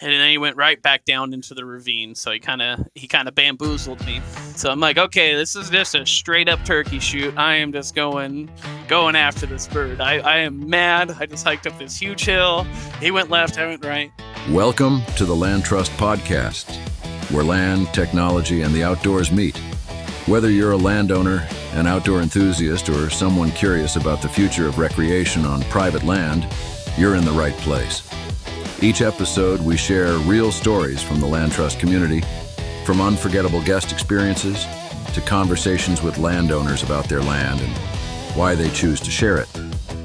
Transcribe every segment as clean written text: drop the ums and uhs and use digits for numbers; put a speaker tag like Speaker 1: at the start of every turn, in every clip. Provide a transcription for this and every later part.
Speaker 1: And then he went right back down into the ravine. So he kind of bamboozled me. So I'm like, okay, this is just a straight up turkey shoot. I am just going after this bird. I am mad. I just hiked up this huge hill. He went left, I went right.
Speaker 2: Welcome to the LandTrust Podcast, where land, technology, and the outdoors meet. Whether you're a landowner, an outdoor enthusiast, or someone curious about the future of recreation on private land, you're in the right place. Each episode, we share real stories from the LandTrust community, from unforgettable guest experiences to conversations with landowners about their land and why they choose to share it,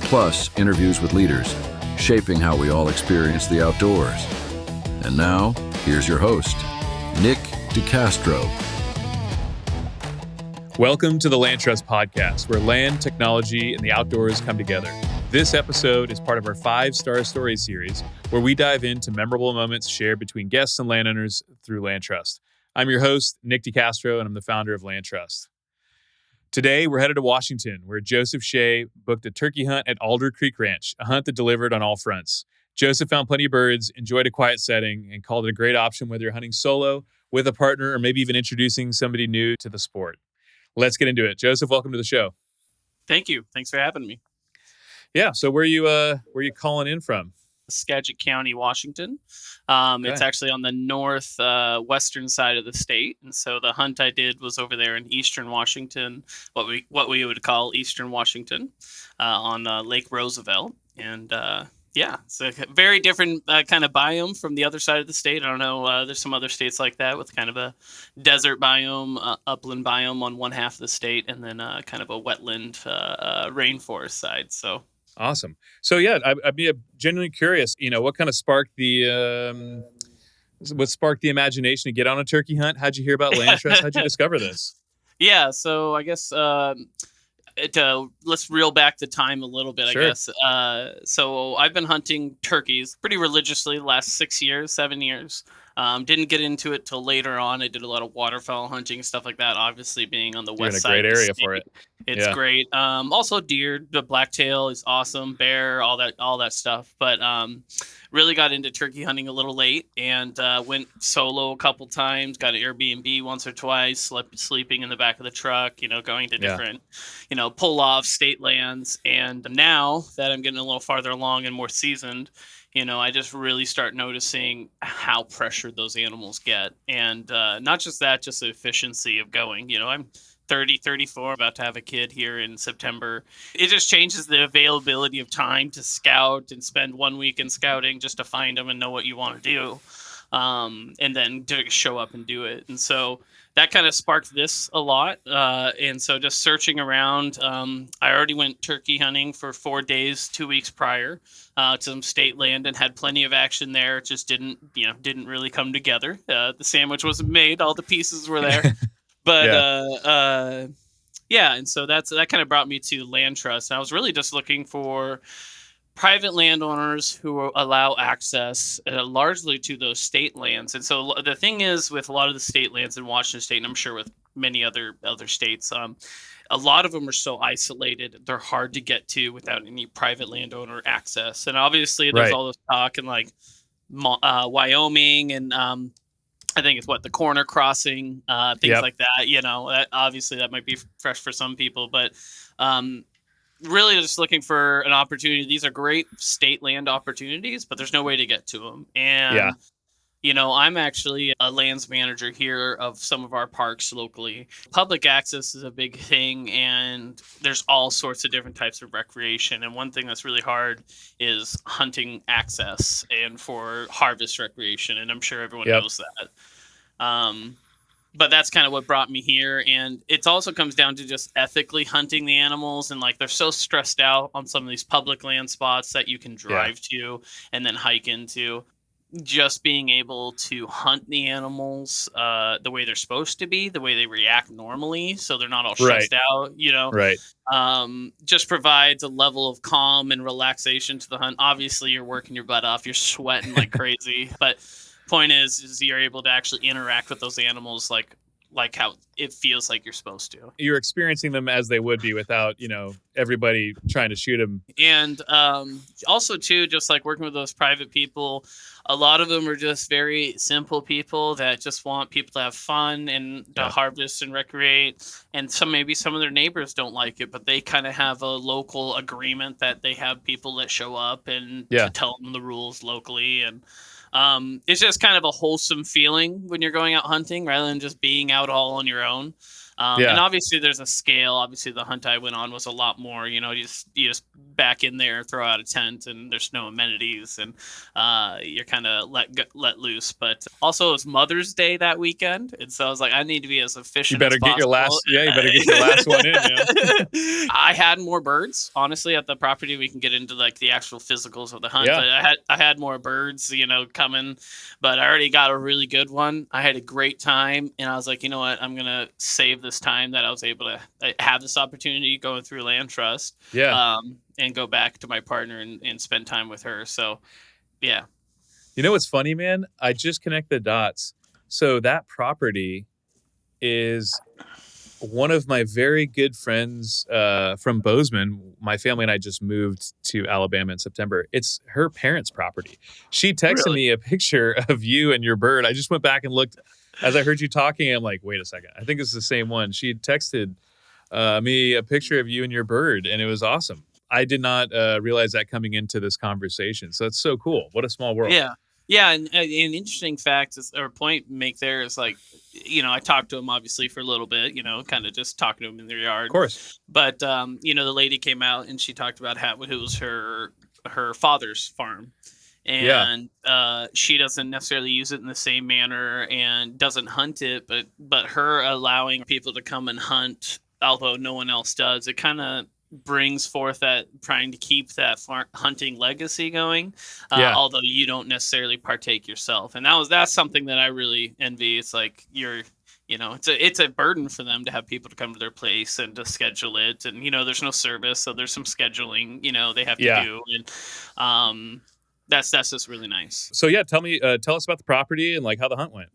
Speaker 2: plus interviews with leaders, shaping how we all experience the outdoors. And now, here's your host, Nick DeCastro.
Speaker 3: Welcome to the LandTrust Podcast, where land, technology, and the outdoors come together. This episode is part of our 5-Star Stories series, where we dive into memorable moments shared between guests and landowners through LandTrust. I'm your host, Nick DeCastro, and I'm the founder of LandTrust. Today, we're headed to Washington, where Joseph Shea booked a turkey hunt at Alder Creek Ranch, a hunt that delivered on all fronts. Joseph found plenty of birds, enjoyed a quiet setting, and called it a great option whether you're hunting solo, with a partner, or maybe even introducing somebody new to the sport. Let's get into it. Joseph, welcome to the show.
Speaker 1: Thank you. Thanks for having me.
Speaker 3: Yeah. So where you calling in from?
Speaker 1: Skagit County, Washington.
Speaker 3: Okay.
Speaker 1: It's actually on the north western side of the state, and so the hunt I did was over there in eastern Washington, what we would call eastern Washington, on Lake Roosevelt, and yeah, it's a very different kind of biome from the other side of the state. I don't know. There's some other states like that with kind of a desert biome, upland biome on one half of the state, and then kind of a wetland rainforest side. So.
Speaker 3: Awesome. So yeah, I'd be genuinely curious. What kind of sparked the imagination to get on a turkey hunt? How'd you hear about LandTrust? How'd you discover this?
Speaker 1: Yeah. So I guess let's reel back the time a little bit.
Speaker 3: Sure.
Speaker 1: I guess. So I've been hunting turkeys pretty religiously the last 7 years. Didn't get into it till later on. I did a lot of waterfowl hunting, stuff like that. Obviously, being on the west side,
Speaker 3: you're in a great area
Speaker 1: of the
Speaker 3: for it.
Speaker 1: state, it's great. Also deer, the blacktail is awesome. Bear, all that stuff. But really got into turkey hunting a little late, and went solo a couple times. Got an Airbnb once or twice. Sleeping in the back of the truck. Going to different, pull off state lands. And now that I'm getting a little farther along and more seasoned, I just really start noticing how pressured those animals get. And not just that, just the efficiency of going. I'm 30, 34, about to have a kid here in September. It just changes the availability of time to scout and spend 1 week in scouting just to find them and know what you want to do. And then to show up and do it. And so that kind of sparked this a lot. And so just searching around, I already went turkey hunting for 4 days, 2 weeks prior to some state land, and had plenty of action there. It just didn't really come together. The sandwich wasn't made. All the pieces were there. But and so that kind of brought me to LandTrust. I was really just looking for private landowners who allow access largely to those state lands. And so the thing is, with a lot of the state lands in Washington State, and I'm sure with many other states, a lot of them are so isolated, they're hard to get to without any private landowner access. And obviously there's all this talk in like Wyoming and I think it's the corner crossing, things like that. Obviously that might be fresh for some people, but really just looking for an opportunity. These are great state land opportunities, but there's no way to get to them. And, I'm actually a lands manager here of some of our parks locally. Public access is a big thing, and there's all sorts of different types of recreation. And one thing that's really hard is hunting access and for harvest recreation. And I'm sure everyone knows that. But that's kind of what brought me here. And it also comes down to just ethically hunting the animals. And they're so stressed out on some of these public land spots that you can drive to and then hike into. Just being able to hunt the animals the way they're supposed to be, the way they react normally, so they're not all stressed out,
Speaker 3: Right.
Speaker 1: Just provides a level of calm and relaxation to the hunt. Obviously, you're working your butt off. You're sweating like crazy. But point is you're able to actually interact with those animals like how it feels like you're supposed to.
Speaker 3: You're experiencing them as they would be without, everybody trying to shoot them.
Speaker 1: And also too, just like working with those private people, a lot of them are just very simple people that just want people to have fun and to harvest and recreate. And maybe some of their neighbors don't like it, but they kind of have a local agreement that they have people that show up and to tell them the rules locally. And it's just kind of a wholesome feeling when you're going out hunting rather than just being out all on your own. And obviously there's a scale. Obviously the hunt I went on was a lot more, you just back in there, throw out a tent, and there's no amenities, and you're kind of let loose. But also it was Mother's Day that weekend, and so I was like, I need to be as efficient as possible.
Speaker 3: You better get your last one in, man.
Speaker 1: I had more birds, honestly, at the property. We can get into like the actual physicals of the hunt.
Speaker 3: Yeah.
Speaker 1: But I had more birds, coming, but I already got a really good one. I had a great time, and I was like, you know what, I'm gonna save this time that I was able to have this opportunity going through LandTrust, and go back to my partner and spend time with her. So, yeah.
Speaker 3: You know what's funny, man? I just connect the dots. So that property is one of my very good friends from Bozeman. My family and I just moved to Alabama in September. It's her parents' property. She texted me a picture of you and your bird. I just went back and looked. As I heard you talking, I'm like, wait a second. I think it's the same one. She had texted me a picture of you and your bird, and it was awesome. I did not realize that coming into this conversation. So that's so cool. What a small world.
Speaker 1: Yeah. Yeah. And an interesting fact or point make there is like, I talked to him obviously for a little bit, kind of just talking to him in their yard.
Speaker 3: Of course.
Speaker 1: But, the lady came out and she talked about how it was her father's farm. And she doesn't necessarily use it in the same manner and doesn't hunt it, but her allowing people to come and hunt, although no one else does, it kind of brings forth that trying to keep that hunting legacy going, although you don't necessarily partake yourself. And that's something that I really envy. It's like it's a burden for them to have people to come to their place and to schedule it. And, there's no service. So there's some scheduling, they have to do. And, that's just really nice.
Speaker 3: So tell us about the property and like how the hunt went.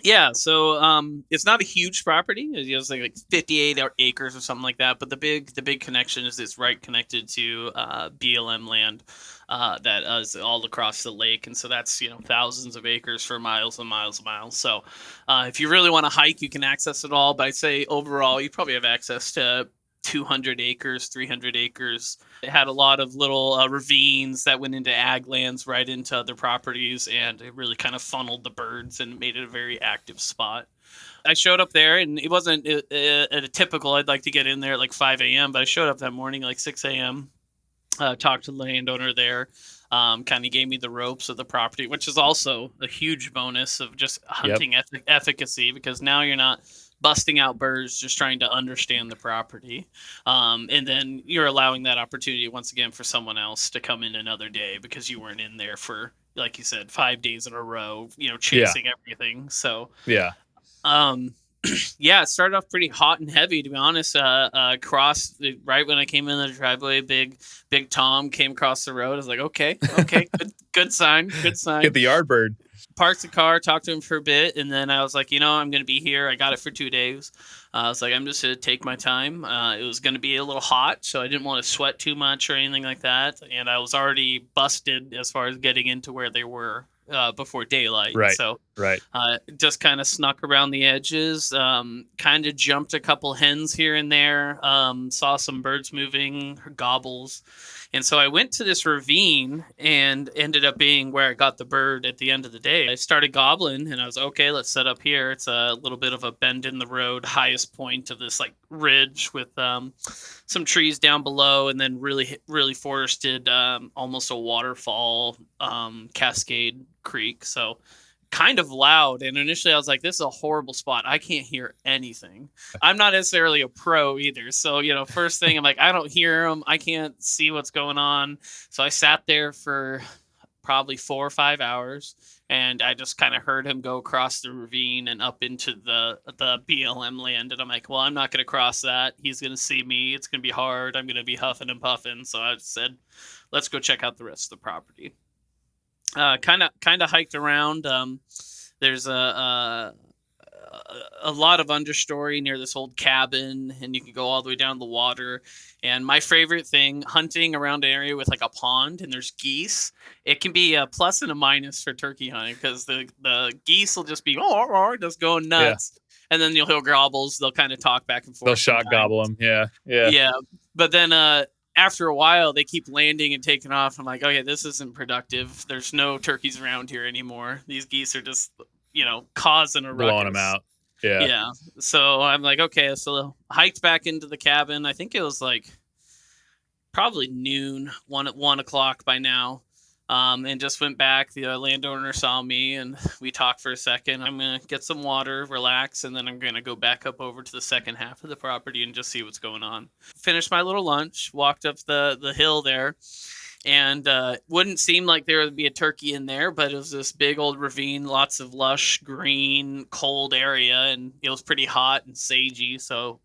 Speaker 1: Yeah, so it's not a huge property. It's like 58 acres or something like that. But the big connection is it's right connected to BLM land that is all across the lake, and so that's thousands of acres for miles and miles and miles. So if you really want to hike, you can access it all. But I'd say overall, you probably have access to 200 acres, 300 acres. It had a lot of little ravines that went into ag lands right into other properties, and it really kind of funneled the birds and made it a very active spot. I showed up there, and it wasn't at a typical, I'd like to get in there at like 5 a.m., but I showed up that morning like 6 a.m., talked to the landowner there, kind of gave me the ropes of the property, which is also a huge bonus of just hunting efficacy, because now you're not busting out birds, just trying to understand the property. And then you're allowing that opportunity once again for someone else to come in another day because you weren't in there for, like you said, 5 days in a row, chasing everything. So, it started off pretty hot and heavy, to be honest. Right when I came in the driveway, big Tom came across the road. I was like, okay, good sign.
Speaker 3: Get the yard bird.
Speaker 1: Parked the car, talked to him for a bit, and then I was like, I'm going to be here. I got it for 2 days. I was like, I'm just going to take my time. It was going to be a little hot, so I didn't want to sweat too much or anything like that. And I was already busted as far as getting into where they were before daylight.
Speaker 3: Right.
Speaker 1: So
Speaker 3: right.
Speaker 1: Just kind of snuck around the edges, kind of jumped a couple hens here and there, saw some birds moving, gobbles. And so I went to this ravine and ended up being where I got the bird at the end of the day. I started gobbling and I was okay, let's set up here. It's a little bit of a bend in the road, highest point of this like ridge with some trees down below, and then really forested, almost a waterfall, cascade creek. So kind of loud. And initially I was like, this is a horrible spot. I can't hear anything. I'm not necessarily a pro either. So, first thing I'm like, I don't hear them. I can't see what's going on. So I sat there for probably 4 or 5 hours, and I just kind of heard him go across the ravine and up into the BLM land. And I'm like, well, I'm not going to cross that. He's going to see me. It's going to be hard. I'm going to be huffing and puffing. So I said, let's go check out the rest of the property. Kind of hiked around. There's a a lot of understory near this old cabin, and you can go all the way down the water. And my favorite thing, hunting around an area with like a pond and there's geese, it can be a plus and a minus for turkey hunting because the geese will just be just going
Speaker 3: Yeah.
Speaker 1: nuts, and then you'll hear gobbles. They'll kind of talk back and forth.
Speaker 3: They'll shot gobble them. Yeah. Yeah.
Speaker 1: Yeah, but then after a while, they keep landing and taking off. I'm like, okay, this isn't productive. There's no turkeys around here anymore. These geese are just, causing a ruckus.
Speaker 3: Blowing them out. Yeah.
Speaker 1: Yeah. So I'm like, okay, so I hiked back into the cabin. I think it was like probably noon, 1 o'clock by now. And just went back. The landowner saw me and we talked for a second. I'm going to get some water, relax, and then I'm going to go back up over to the second half of the property and just see what's going on. Finished my little lunch, walked up the hill there, and wouldn't seem like there would be a turkey in there, but it was this big old ravine, lots of lush, green, cold area, and it was pretty hot and sagey, so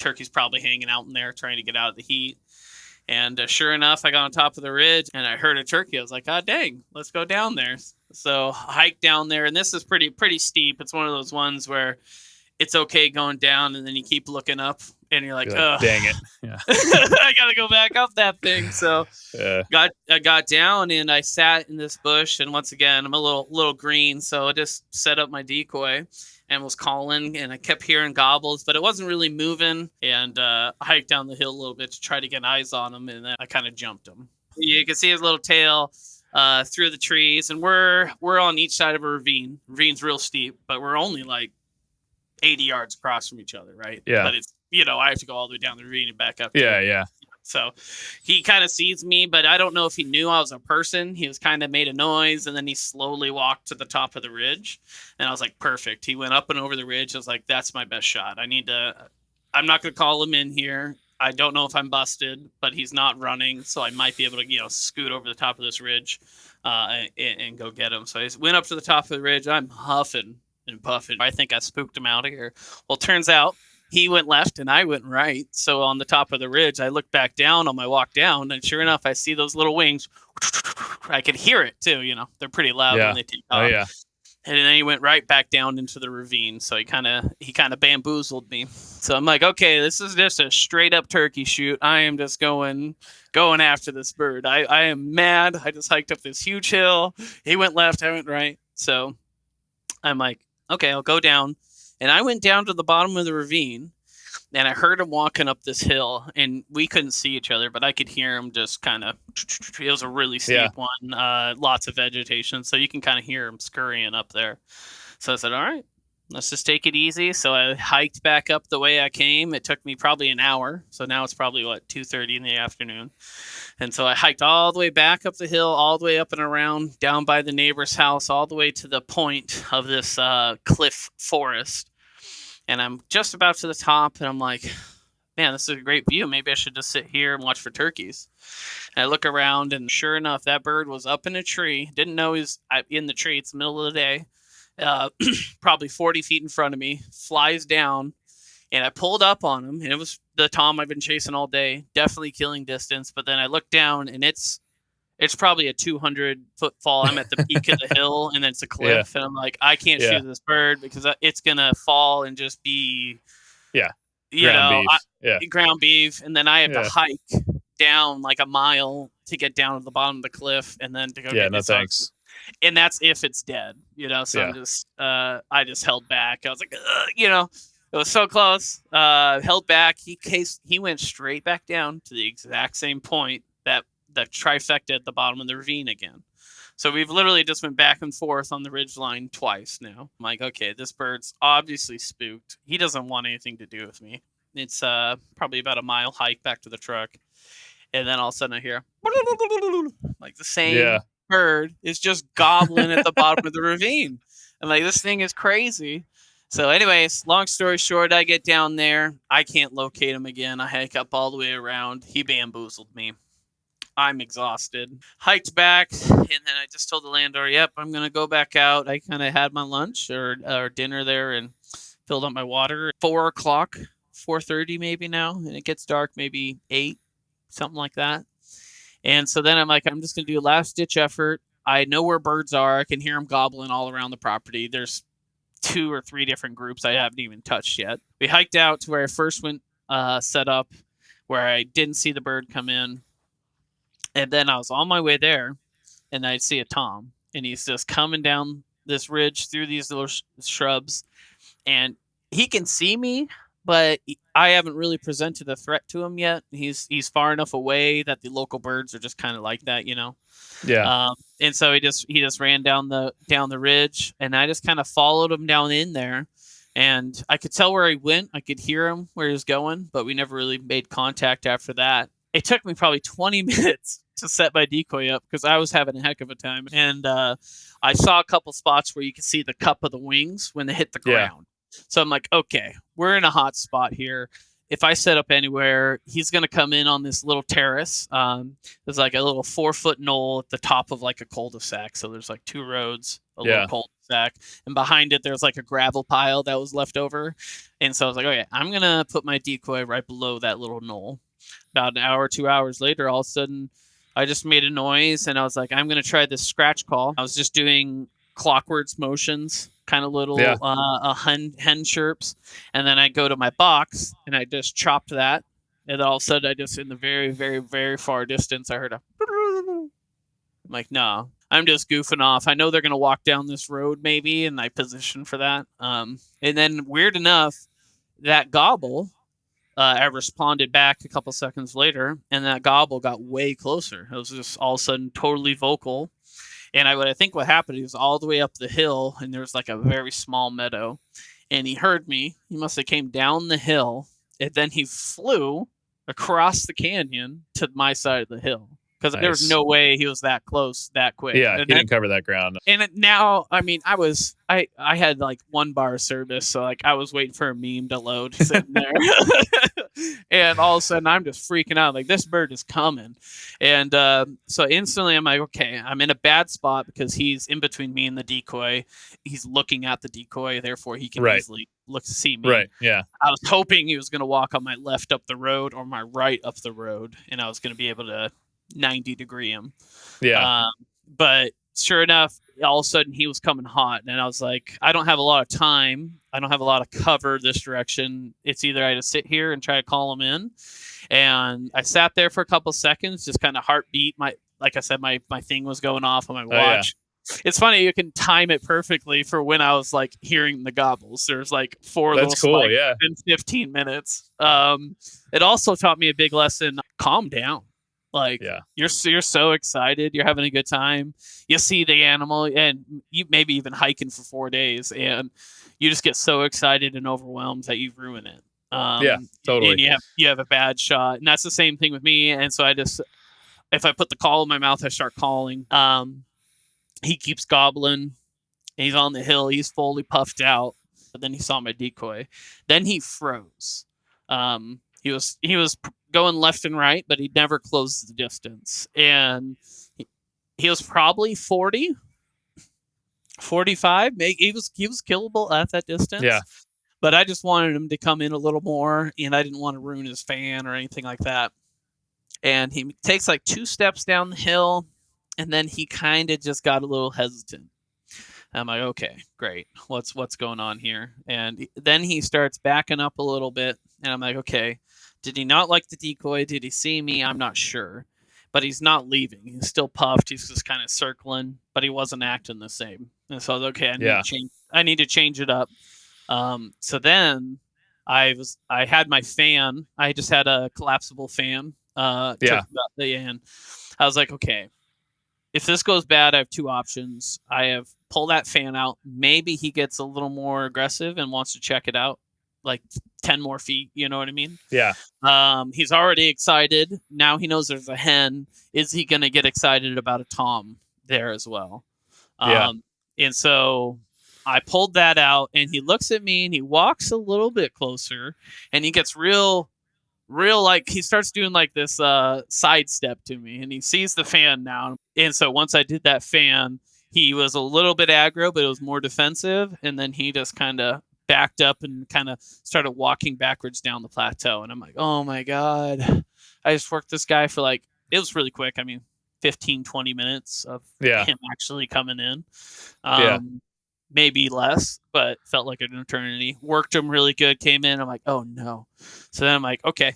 Speaker 1: turkey's probably hanging out in there trying to get out of the heat. And sure enough, I got on top of the ridge and I heard a turkey. I was like, God dang, let's go down there. So I hiked down there, and this is pretty steep. It's one of those ones where it's okay going down, and then you keep looking up and you're like, oh,
Speaker 3: dang it. Yeah.
Speaker 1: I got to go back up that thing. So
Speaker 3: Yeah.
Speaker 1: I got down and I sat in this bush, and once again, I'm a little green. So I just set up my decoy and was calling, and I kept hearing gobbles, but it wasn't really moving. And I hiked down the hill a little bit to try to get eyes on him, and then I kind of jumped him. You can see his little tail through the trees, and we're on each side of a ravine. Ravine's real steep, but we're only like 80 yards across from each other, right?
Speaker 3: Yeah.
Speaker 1: But it's, I have to go all the way down the ravine and back up.
Speaker 3: Yeah. Yeah.
Speaker 1: So he kind of sees me, but I don't know if he knew I was a person. He was kind of made a noise, and then he slowly walked to the top of the ridge. And I was like, perfect. He went up and over the ridge. I was like, that's my best shot. I'm not going to call him in here. I don't know if I'm busted, but he's not running. So I might be able to, scoot over the top of this ridge and go get him. So I went up to the top of the ridge. I'm huffing and puffing. I think I spooked him out of here. Well, it turns out he went left and I went right. So on the top of the ridge, I looked back down on my walk down, and sure enough, I see those little wings. I could hear it too. They're pretty loud when they take off.
Speaker 3: Oh yeah.
Speaker 1: And then he went right back down into the ravine. So he kind of bamboozled me. So I'm like, okay, this is just a straight up turkey shoot. I am just going after this bird. I am mad. I just hiked up this huge hill. He went left, I went right. So I'm like, okay, I'll go down. And I went down to the bottom of the ravine, and I heard him walking up this hill, and we couldn't see each other, but I could hear him just kind of, it was a really steep one, lots of vegetation, so you can kind of hear him scurrying up there. So I said, all right, let's just take it easy. So I hiked back up the way I came. It took me probably an hour. So now it's probably 2:30 in the afternoon. And so I hiked all the way back up the hill, all the way up and around, down by the neighbor's house, all the way to the point of this cliff forest. And I'm just about to the top, and I'm like, man, this is a great view. Maybe I should just sit here and watch for turkeys. And I look around, and sure enough, that bird was up in a tree. Didn't know he was in the tree. It's the middle of the day. Probably 40 feet in front of me, flies down, and I pulled up on him, and it was the tom I've been chasing all day, definitely killing distance. But then I looked down, and it's probably a 200-foot fall. I'm at the peak of the hill, and then it's a cliff, and I'm like, I can't shoot this bird because it's gonna fall and just be, ground beef, and then I have to hike down like a mile to get down to the bottom of the cliff, and then to go get
Speaker 3: no thanks.
Speaker 1: And that's if it's dead, so I'm just I just held back. I was like, it was so close. Held back. He went straight back down to the exact same point that the trifecta at the bottom of the ravine again. So we've literally just went back and forth on the ridgeline twice now. I'm like, okay, this bird's obviously spooked. He doesn't want anything to do with me. It's probably about a mile hike back to the truck. And then all of a sudden I hear like the same bird is just gobbling at the bottom of the ravine. I'm like, this thing is crazy. So anyways, long story short, I get down there. I can't locate him again. I hike up all the way around. He bamboozled me. I'm exhausted. Hiked back, and then I just told the landowner, yep, I'm going to go back out. I kind of had my lunch or dinner there and filled up my water. 4 o'clock, 4:30 maybe now, and it gets dark maybe 8, something like that. And so then I'm like, I'm just going to do a last-ditch effort. I know where birds are. I can hear them gobbling all around the property. There's 2 or 3 different groups I haven't even touched yet. We hiked out to where I first went set up, where I didn't see the bird come in. And then I was on my way there, and I see a tom, and he's just coming down this ridge through these little shrubs, and he can see me, but I haven't really presented a threat to him yet. He's far enough away that the local birds are just kind of like that, you know.
Speaker 3: Yeah.
Speaker 1: And so he just ran down the ridge, and I just kind of followed him down in there, and I could tell where he went. I could hear him where he was going, but we never really made contact after that. It took me probably 20 minutes to set my decoy up because I was having a heck of a time, and I saw a couple spots where you could see the cup of the wings when they hit the ground. So I'm like, okay, we're in a hot spot here. If I set up anywhere, he's going to come in on this little terrace. There's like a little 4-foot knoll at the top of like a cul-de-sac. So there's like 2 roads, a little cul-de-sac. And behind it, there's like a gravel pile that was left over. And so I was like, okay, I'm going to put my decoy right below that little knoll. About an hour, 2 hours later, all of a sudden, I just made a noise. And I was like, I'm going to try this scratch call. I was just doing clockwards motions, kind of little hen chirps, and then I go to my box and I just chopped that, and then all of a sudden I just, in the very, very, very far distance, I heard a I'm like, no, I'm just goofing off. I know they're gonna walk down this road maybe, and I positioned for that. And then weird enough, that gobble, I responded back a couple seconds later, and that gobble got way closer. It was just all of a sudden totally vocal. And I think what happened, he was all the way up the hill, and there was like a very small meadow. And he heard me. He must have came down the hill, and then he flew across the canyon to my side of the hill. Because there was no way he was that close that quick.
Speaker 3: Yeah,
Speaker 1: and
Speaker 3: he didn't cover that ground.
Speaker 1: And now, I mean, I had like 1 bar of service, so like I was waiting for a meme to load sitting there. And all of a sudden I'm just freaking out, like this bird is coming. And so instantly I'm like, okay, I'm in a bad spot because he's in between me and the decoy. He's looking at the decoy, therefore he can easily look to see me.
Speaker 3: Right, yeah.
Speaker 1: I was hoping he was going to walk on my left up the road or my right up the road, and I was going to be able to 90-degree him.
Speaker 3: Yeah.
Speaker 1: But sure enough, all of a sudden he was coming hot, and I was like, I don't have a lot of time. I don't have a lot of cover this direction. It's either I just sit here and try to call him in. And I sat there for a couple seconds, just kind of heartbeat. Like I said, my thing was going off on my watch. It's funny, you can time it perfectly for when I was like hearing the gobbles. There's like 4 little spikes in 15 minutes. It also taught me a big lesson: calm down. Like you're so excited, you're having a good time. You see the animal, and you maybe even hiking for 4 days, and you just get so excited and overwhelmed that you ruin it.
Speaker 3: Totally.
Speaker 1: And you have a bad shot, and that's the same thing with me. And so if I put the call in my mouth, I start calling. He keeps gobbling. He's on the hill. He's fully puffed out. But then he saw my decoy. Then he froze. He was going left and right, but he never closed the distance. And he was probably 40, 45. He was killable at that distance.
Speaker 3: Yeah.
Speaker 1: But I just wanted him to come in a little more, and I didn't want to ruin his fan or anything like that. And he takes like 2 steps down the hill, and then he kind of just got a little hesitant. I'm like, okay, great. What's going on here? And then he starts backing up a little bit, and I'm like, okay, did he not like the decoy? Did he see me? I'm not sure. But he's not leaving. He's still puffed. He's just kind of circling, but he wasn't acting the same. And so I was okay, I need to change it up. So then I had my fan. I just had a collapsible fan. And I was like, okay, if this goes bad, I have 2 options. I have pull that fan out. Maybe he gets a little more aggressive and wants to check it out, like 10 more feet. You know what I mean?
Speaker 3: Yeah.
Speaker 1: He's already excited. Now he knows there's a hen. Is he going to get excited about a tom there as well? And so I pulled that out, and he looks at me, and he walks a little bit closer, and he gets real, like he starts doing like this sidestep to me, and he sees the fan now. And so once I did that fan, he was a little bit aggro, but it was more defensive. And then he just kind of backed up and kind of started walking backwards down the plateau. And I'm like, oh my God, I just worked this guy for like, it was really quick. I mean, 15, 20 minutes of him actually coming in. maybe less, but felt like an eternity. Worked him really good, came in. I'm like, oh no. So then I'm like, okay,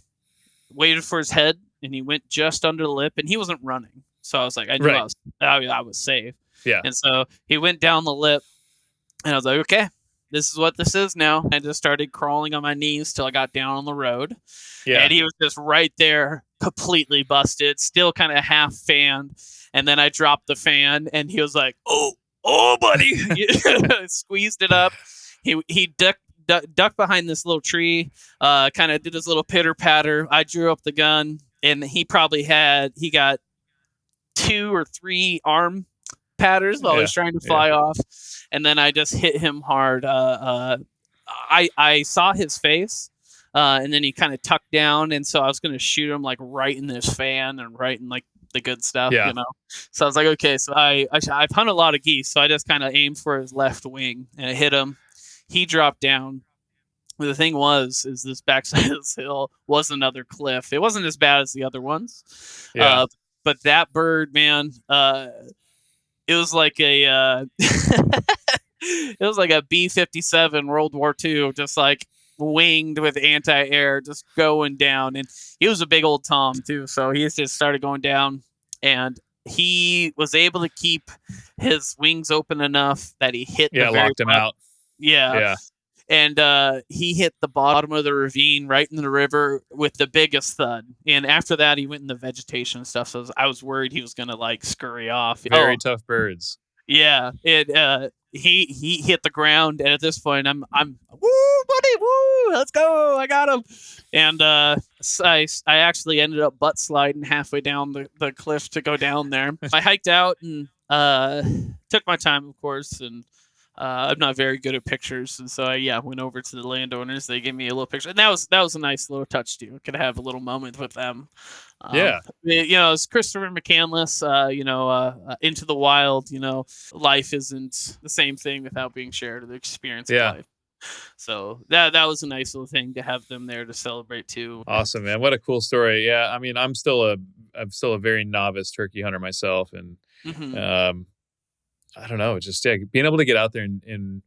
Speaker 1: waited for his head, and he went just under the lip, and he wasn't running. So I was like, I knew
Speaker 3: Right.
Speaker 1: I was safe.
Speaker 3: Yeah.
Speaker 1: And so he went down the lip, and I was like, okay, this is what this is now. I just started crawling on my knees till I got down on the road.
Speaker 3: Yeah.
Speaker 1: And he was just right there, completely busted, still kind of half fanned. And then I dropped the fan, and he was like, oh, buddy. Squeezed it up. He ducked behind this little tree, kind of did his little pitter patter. I drew up the gun, and he got 2 or 3 arm patters while he was trying to fly off, and then I just hit him hard. I saw his face, and then he kind of tucked down, and so I was going to shoot him like right in his fan and right in like the good stuff, you know. So I was like, okay, so I've hunted a lot of geese, so I just kind of aimed for his left wing and it hit him. He dropped down. The thing is this backside of this hill was another cliff. It wasn't as bad as the other ones, but that bird, man, it was like a it was like a B-57 World War II, just like winged with anti-air, just going down. And he was a big old Tom too, so he just started going down, and he was able to keep his wings open enough that he hit
Speaker 3: locked him out.
Speaker 1: And he hit the bottom of the ravine right in the river with the biggest thud. And after that, he went in the vegetation and stuff. So I was worried he was going to like scurry off.
Speaker 3: Very tough birds.
Speaker 1: Yeah. He hit the ground. And at this point, I'm woo, buddy, woo, let's go. I got him. And I actually ended up butt sliding halfway down the cliff to go down there. I hiked out and took my time, of course, and I'm not very good at pictures, and so I went over to the landowners. They gave me a little picture, and that was a nice little touch too. Could have a little moment with them. It's Christopher McCandless. Into the wild. Life isn't the same thing without being shared. The experience of life. So that was a nice little thing to have them there to celebrate too.
Speaker 3: Awesome, man! What a cool story. Yeah, I mean, I'm still a very novice turkey hunter myself, and I don't know, just being able to get out there and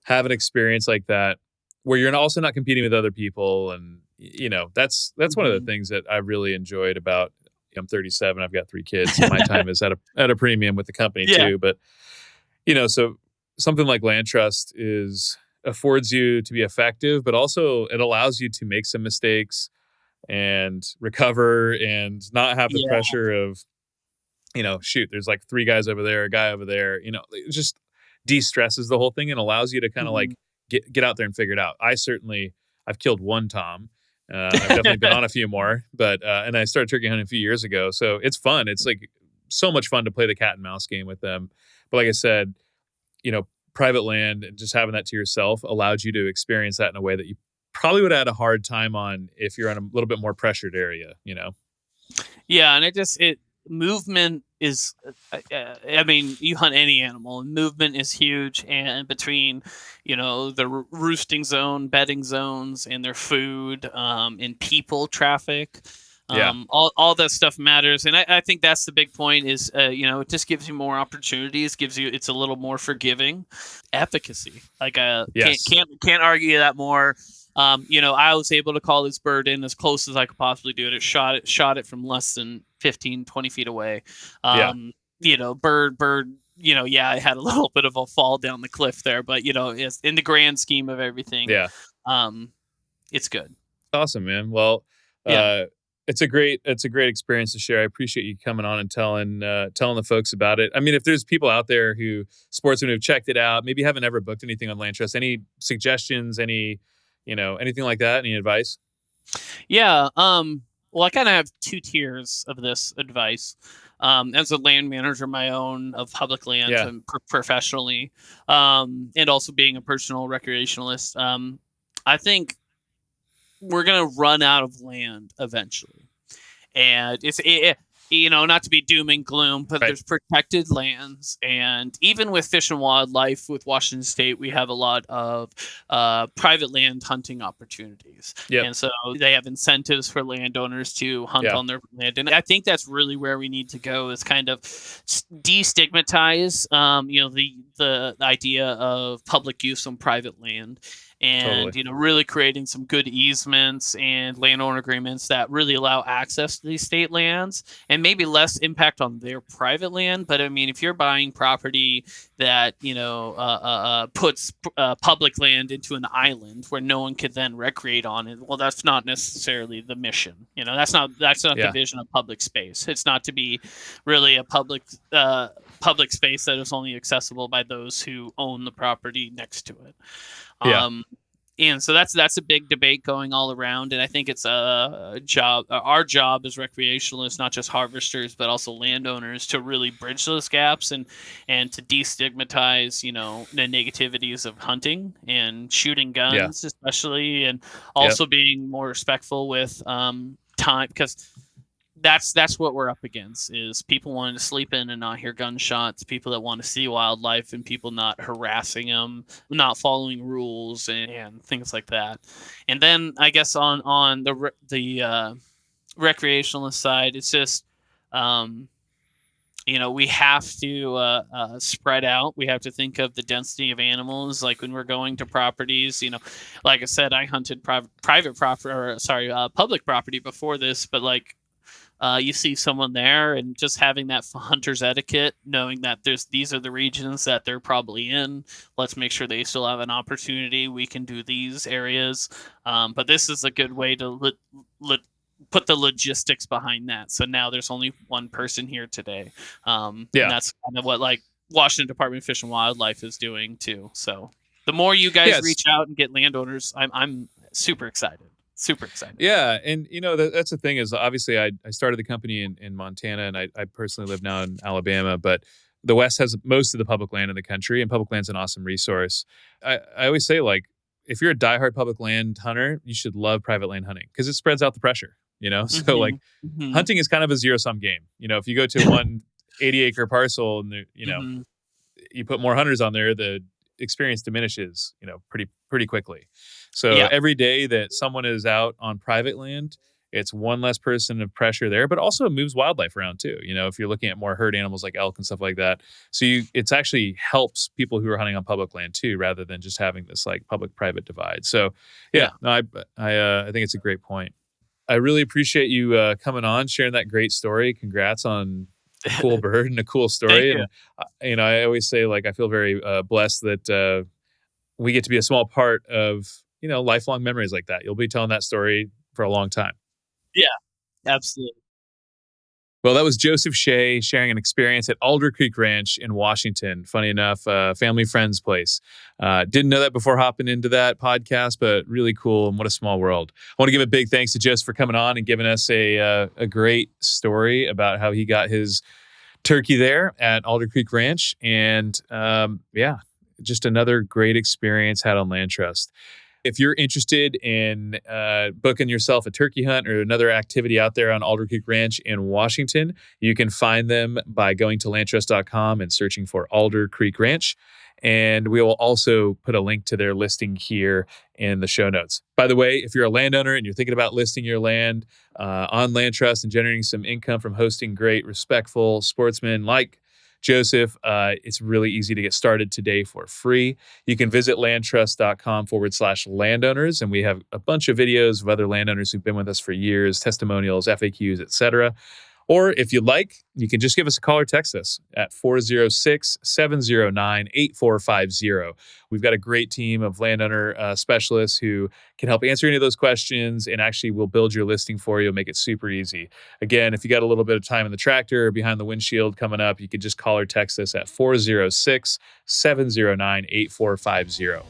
Speaker 3: have an experience like that where you're also not competing with other people. And, that's one of the things that I really enjoyed about, I'm 37, I've got 3 kids. So my time is at a premium with the company too. But, so something like LandTrust affords you to be effective, but also it allows you to make some mistakes and recover and not have the pressure of, shoot, there's like 3 guys over there, a guy over there, it just de-stresses the whole thing and allows you to kind of like get out there and figure it out. I've killed 1 Tom. I've definitely been on a few more, but, and I started turkey hunting a few years ago. So it's fun. It's like so much fun to play the cat and mouse game with them. But like I said, private land and just having that to yourself allowed you to experience that in a way that you probably would have had a hard time on if you're in a little bit more pressured area,
Speaker 1: Yeah. And movement is, you hunt any animal, and movement is huge. And between, the roosting zone, bedding zones, and their food, and people traffic, all that stuff matters. And I think that's the big point is, it just gives you more opportunities, it's a little more forgiving. Efficacy. Like, can't argue that more. I was able to call this bird in as close as I could possibly do it. It shot it from less than 15, 20 feet away. Bird, I had a little bit of a fall down the cliff there, but it's in the grand scheme of everything. It's good.
Speaker 3: Awesome, man. Well, it's a great experience to share. I appreciate you coming on and telling the folks about it. I mean, if there's people out there sportsmen who've checked it out, maybe haven't ever booked anything on LandTrust, any suggestions, anything like that? Any advice?
Speaker 1: Yeah. Well, I kind of have 2 tiers of this advice. As a land manager, my own of public land and professionally, and also being a personal recreationalist, I think we're going to run out of land eventually. And it's not to be doom and gloom, but there's protected lands. And even with Fish and Wildlife with Washington State, we have a lot of private land hunting opportunities. And so they have incentives for landowners to hunt on their land. And I think that's really where we need to go, is kind of destigmatize, the idea of public use on private land, and
Speaker 3: Totally.
Speaker 1: really creating some good easements and landowner agreements that really allow access to these state lands, and maybe less impact on their private land. But I mean, if you're buying property that puts public land into an island where no one could then recreate on it, well, that's not necessarily the mission. That's not the vision of public space. It's not to be really a public space that is only accessible by those who own the property next to it.
Speaker 3: Yeah.
Speaker 1: And so that's a big debate going all around, and I think it's a job. Our job as recreationalists, not just harvesters, but also landowners, to really bridge those gaps and to destigmatize, the negativities of hunting and shooting guns, especially, and also being more respectful with time, because that's what we're up against, is people wanting to sleep in and not hear gunshots, people that want to see wildlife and people not harassing them, not following rules and things like that. And then I guess on the recreationalist side, it's just we have to spread out. We have to think of the density of animals. Like when we're going to properties, like I said, I hunted public property before this, but like, you see someone there, and just having that hunter's etiquette, knowing that these are the regions that they're probably in. Let's make sure they still have an opportunity. We can do these areas, but this is a good way to put the logistics behind that. So now there's only one person here today. And that's kind of what like Washington Department of Fish and Wildlife is doing too. So the more you guys reach out and get landowners, I'm super excited. Super excited.
Speaker 3: Yeah. And, that's the thing is, obviously, I started the company in Montana, and I personally live now in Alabama, but the West has most of the public land in the country, and public land's an awesome resource. I always say, like, if you're a diehard public land hunter, you should love private land hunting because it spreads out the pressure, So, like, hunting is kind of a zero-sum game. If you go to one 80-acre parcel and, you put more hunters on there, the experience diminishes, pretty quickly. So every day that someone is out on private land, it's one less person of pressure there, but also it moves wildlife around too. If you're looking at more herd animals like elk and stuff like that. So it's actually helps people who are hunting on public land too, rather than just having this like public-private divide. So I think it's a great point. I really appreciate you coming on, sharing that great story. Congrats on a cool bird and a cool story. And, I always say, like, I feel very blessed that we get to be a small part of, lifelong memories like that. You'll be telling that story for a long time.
Speaker 1: Yeah, absolutely.
Speaker 3: Well, that was Joseph Shea sharing an experience at Alder Creek Ranch in Washington. Funny enough, family friend's place. Didn't know that before hopping into that podcast, but really cool, and what a small world. I want to give a big thanks to Joseph for coming on and giving us a great story about how he got his turkey there at Alder Creek Ranch. And just another great experience had on LandTrust. If you're interested in booking yourself a turkey hunt or another activity out there on Alder Creek Ranch in Washington, you can find them by going to LandTrust.com and searching for Alder Creek Ranch. And we will also put a link to their listing here in the show notes. By the way, if you're a landowner and you're thinking about listing your land on LandTrust and generating some income from hosting great, respectful sportsmen like Joseph, it's really easy to get started today for free. You can visit landtrust.com/landowners, and we have a bunch of videos of other landowners who've been with us for years, testimonials, FAQs, etc. Or if you'd like, you can just give us a call or text us at 406-709-8450. We've got a great team of landowner specialists who can help answer any of those questions, and actually will build your listing for you, make it super easy. Again, if you got a little bit of time in the tractor or behind the windshield coming up, you can just call or text us at 406-709-8450.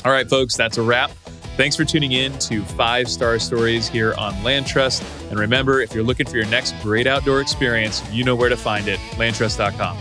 Speaker 3: All right, folks, that's a wrap. Thanks for tuning in to 5-Star Stories here on LandTrust. And remember, if you're looking for your next great outdoor experience, you know where to find it, landtrust.com.